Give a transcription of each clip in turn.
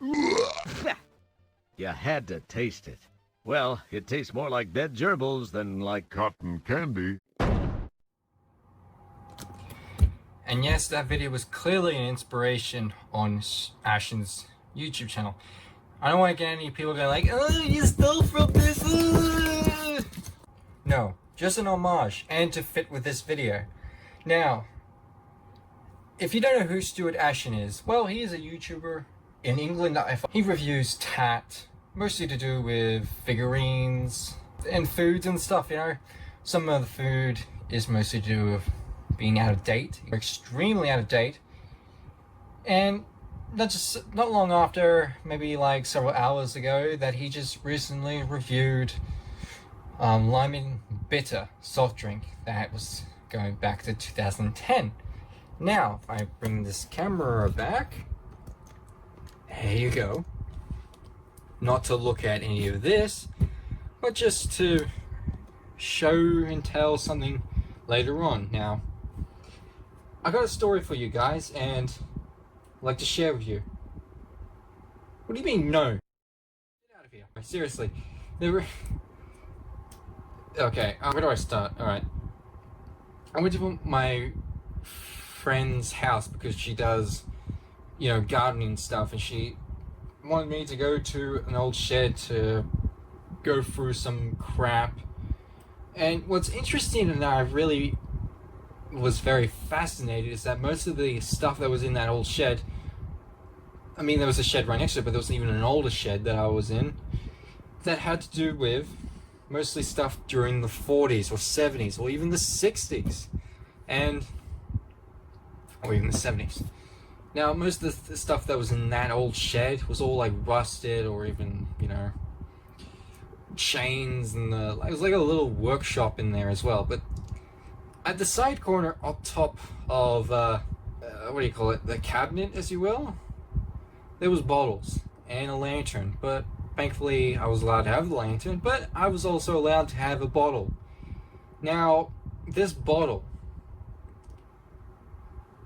You had to taste it. Well, it tastes more like dead gerbils than like cotton candy. And yes, that video was clearly an inspiration on Ashens' YouTube channel. I don't want to get any people going like, oh, you stole from this. No, just an homage and to fit with this video. Now, if you don't know who Stuart is, well, he is a YouTuber in England. He reviews tat, mostly to do with figurines and foods and stuff, you know. Some of the food is mostly to do with being out of date, extremely out of date. And not long after, maybe like several hours ago, that he just recently reviewed Lime Bitter soft drink that was going back to 2010. Now, if I bring this camera back, there you go. Not to look at any of this, but just to show and tell something later on. Now, I got a story for you guys, and I'd like to share with you. What do you mean, no? Get out of here. Seriously. Okay, where do I start? Alright. I went to my friend's house because she does, you know, gardening stuff, and she wanted me to go to an old shed to go through some crap. And what's interesting, and I really was very fascinated, is that most of the stuff that was in that old shed, I mean, there was a shed right next to it, but there was even an older shed that I was in that had to do with mostly stuff during the 40s or 70s or even the 60s or even the 70s. Now, most of the stuff that was in that old shed was all like rusted, or even, you know, chains, and it was like a little workshop in there as well. But at the side corner up top of what do you call it, the cabinet, as you will, there was bottles and a lantern. But thankfully I was allowed to have the lantern, but I was also allowed to have a bottle. Now, this bottle,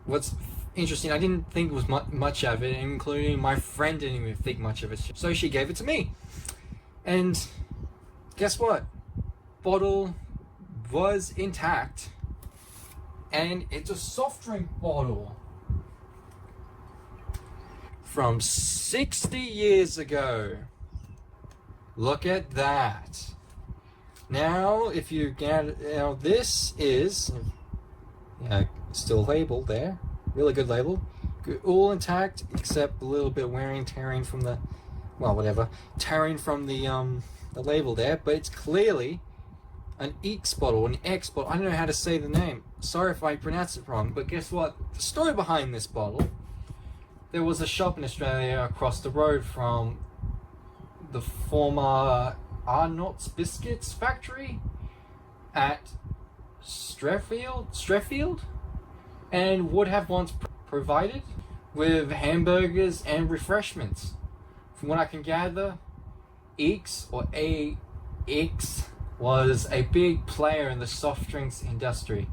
what's interesting, I didn't think it was much of it, including my friend didn't even think much of it, so she gave it to me. And guess what? Bottle was intact, and it's a soft drink bottle from 60 years ago. Look at that. Now, if you get, this is still labeled there. Really good label. All intact, except a little bit wearing, tearing from the, well, whatever, tearing from the label there. But it's clearly an ecks bottle, an ecks bottle. I don't know how to say the name. Sorry if I pronounce it wrong. But guess what? The story behind this bottle, there was a shop in Australia across the road from the former Arnott's Biscuits factory at Strathfield, and would have once provided with hamburgers and refreshments. From what I can gather, ecks was a big player in the soft drinks industry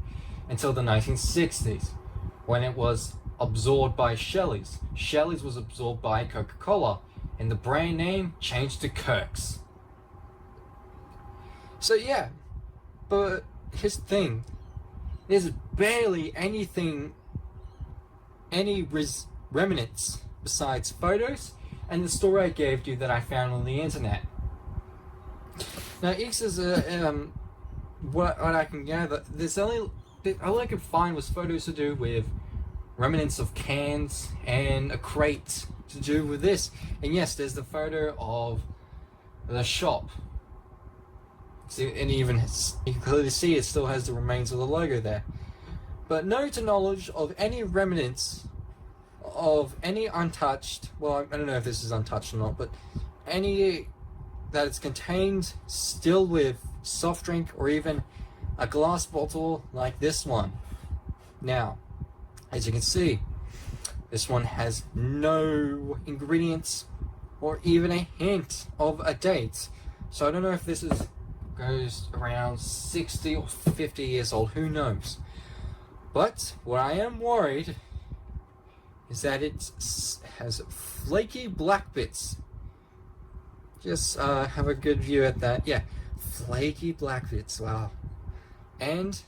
until the 1960s, when it was absorbed by Shelley's. Shelley's was absorbed by Coca-Cola, and the brand name changed to Kirk's. So yeah, but here's the thing. There's barely anything, any remnants besides photos and the story I gave you that I found on the internet. Now, ecks is what I can gather, there's all I could find was photos to do with remnants of cans and a crate to do with this. And yes, there's the photo of the shop. See, and even you can clearly see it still has the remains of the logo there. But no to knowledge of any remnants of any untouched, well, I don't know if this is untouched or not, but any that it's contained still with soft drink or even a glass bottle like this one. Now, as you can see, this one has no ingredients or even a hint of a date. So I don't know if this goes around 60 or 50 years old, who knows. But what I am worried is that it has flaky black bits. Just have a good view at that. Yeah, flaky black bits. Wow. And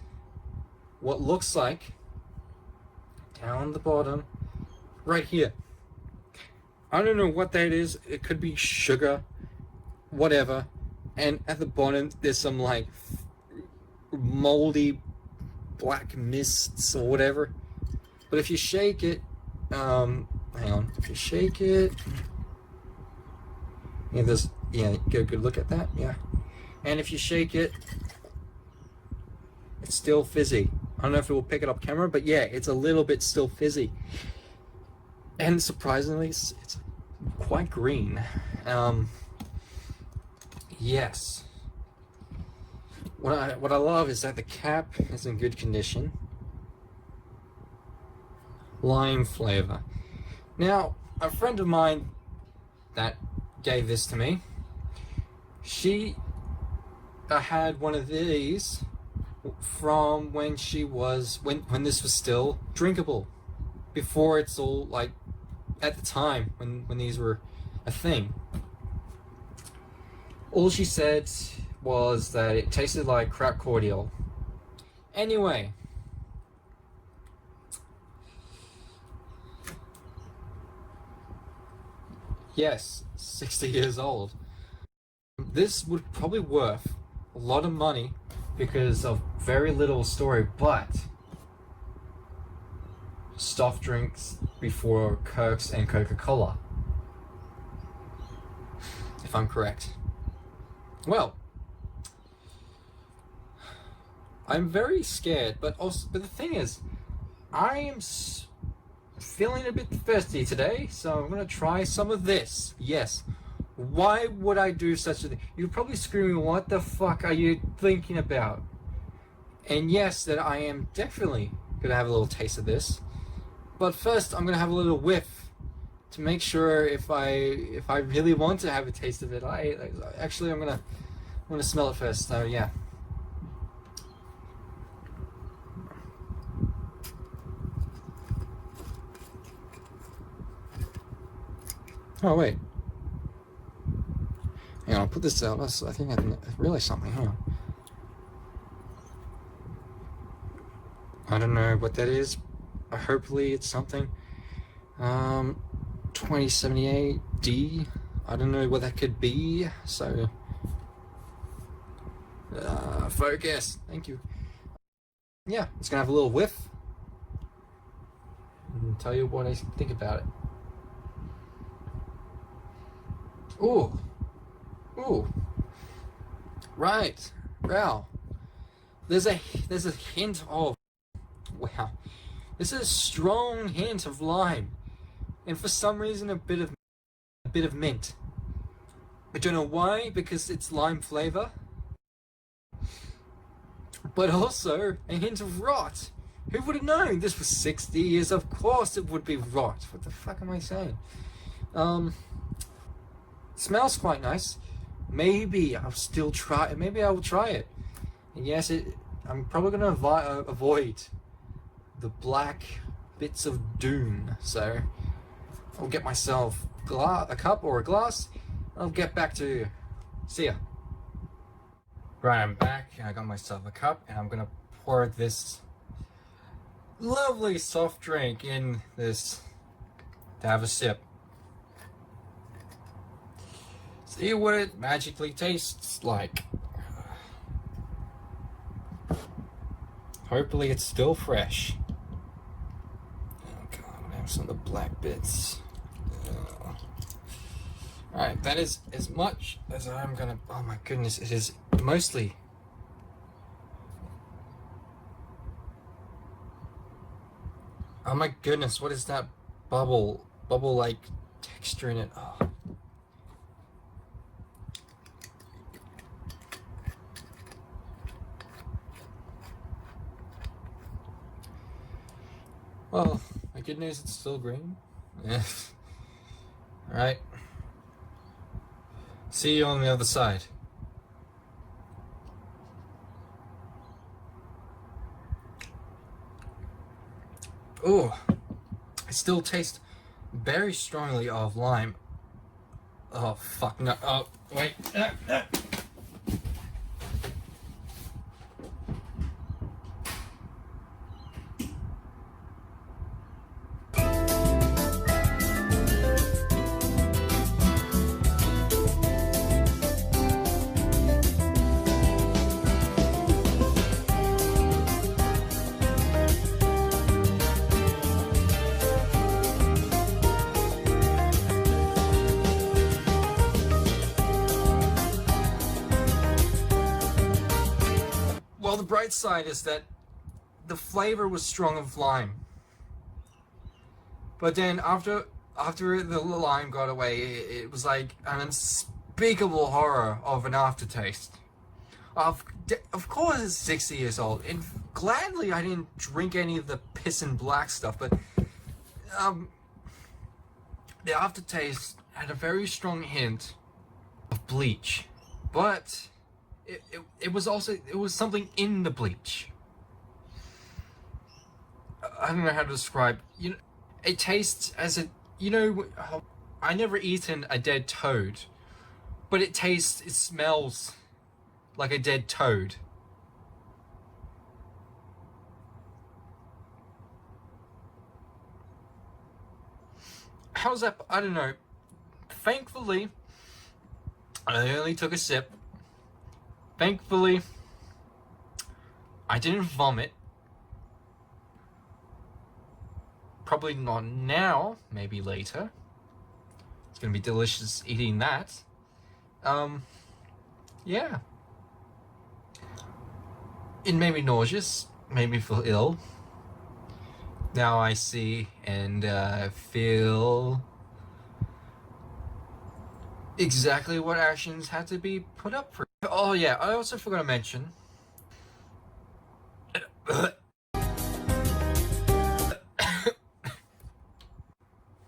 what looks like down the bottom, right here. I don't know what that is. It could be sugar, whatever. And at the bottom, there's some like moldy black mists or whatever. But if you shake it, hang on. If you shake it, yeah, get a good look at that. Yeah, and if you shake it, it's still fizzy. I don't know if it will pick it up camera, but yeah, it's a little bit still fizzy. And surprisingly, it's quite green. Yes. What I love is that the cap is in good condition. Lime flavor. Now, a friend of mine that gave this to me, she had one of these from when she was when this was still drinkable, before it's all like at the time when these were a thing. All she said was that it tasted like crap cordial. Anyway, yes, 60 years old. This would probably worth a lot of money because of very little story, but soft drinks before Cokes and Coca-Cola, if I'm correct. Well, I'm very scared, but the thing is, I am feeling a bit thirsty today, so I'm gonna try some of this. Yes. Why would I do such a thing? You're probably screaming, what the fuck are you thinking about? And yes, that I am definitely gonna have a little taste of this. But first, I'm gonna have a little whiff to make sure if I really want to have a taste of it. I'm gonna smell it first. So yeah. Oh wait. Hang on, I'll put this out. I think I realized something. Hang on. I don't know what that is. Hopefully it's something. 2078D. I don't know what that could be. So, focus. Thank you. Yeah, it's gonna have a little whiff and tell you what I think about it. Ooh. Ooh. Right. Wow. There's a hint of, wow. This is a strong hint of lime, and for some reason a bit of mint. I don't know why, because it's lime flavor, but also a hint of rot. Who would have known? This was 60 years. Of course it would be rot. What the fuck am I saying? Smells quite nice. Maybe I'll still try it. Maybe I will try it. And yes, I'm probably gonna avoid the black bits of doom. So I'll get myself a cup or a glass. I'll get back to you. See ya. Right, I'm back. I got myself a cup, and I'm gonna pour this lovely soft drink in this to have a sip. See what it magically tastes like. Hopefully it's still fresh. Oh god, I have some of the black bits. Alright, that is as much as I'm gonna... Oh my goodness, it is mostly... Oh my goodness, what is that bubble-like texture in it? Oh. Well, the good news, it's still green. Yeah. Alright. See you on the other side. Ooh. I still taste very strongly of lime. Oh fuck no! Oh wait. Well, the bright side is that the flavor was strong of lime. But then after the lime got away, it was like an unspeakable horror of an aftertaste. Of course it's 60 years old, and gladly I didn't drink any of the piss and black stuff, but the aftertaste had a very strong hint of bleach. But it was something in the bleach. I don't know how to describe. You know, it tastes as a, you know, I never eaten a dead toad, but it smells like a dead toad. How's that? I don't know. Thankfully, I only took a sip. Thankfully, I didn't vomit. Probably not now, maybe later. It's gonna be delicious eating that. Yeah. It made me nauseous, made me feel ill. Now I see and feel exactly what actions had to be put up for. Oh yeah, I also forgot to mention.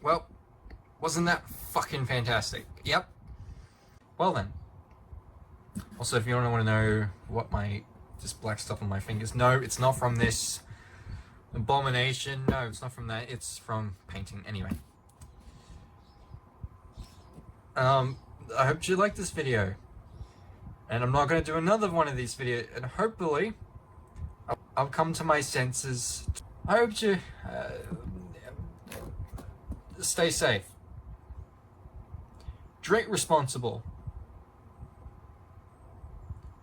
Well, wasn't that fucking fantastic? Yep. Well then. Also, if you want to know what this black stuff on my fingers, no, it's not from this abomination. No, it's not from that. It's from painting. Anyway. I hope you liked this video. And I'm not going to do another one of these videos. And hopefully, I'll come to my senses. I hope you stay safe. Drink responsible.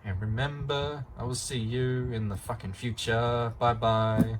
And remember, I will see you in the fucking future. Bye bye.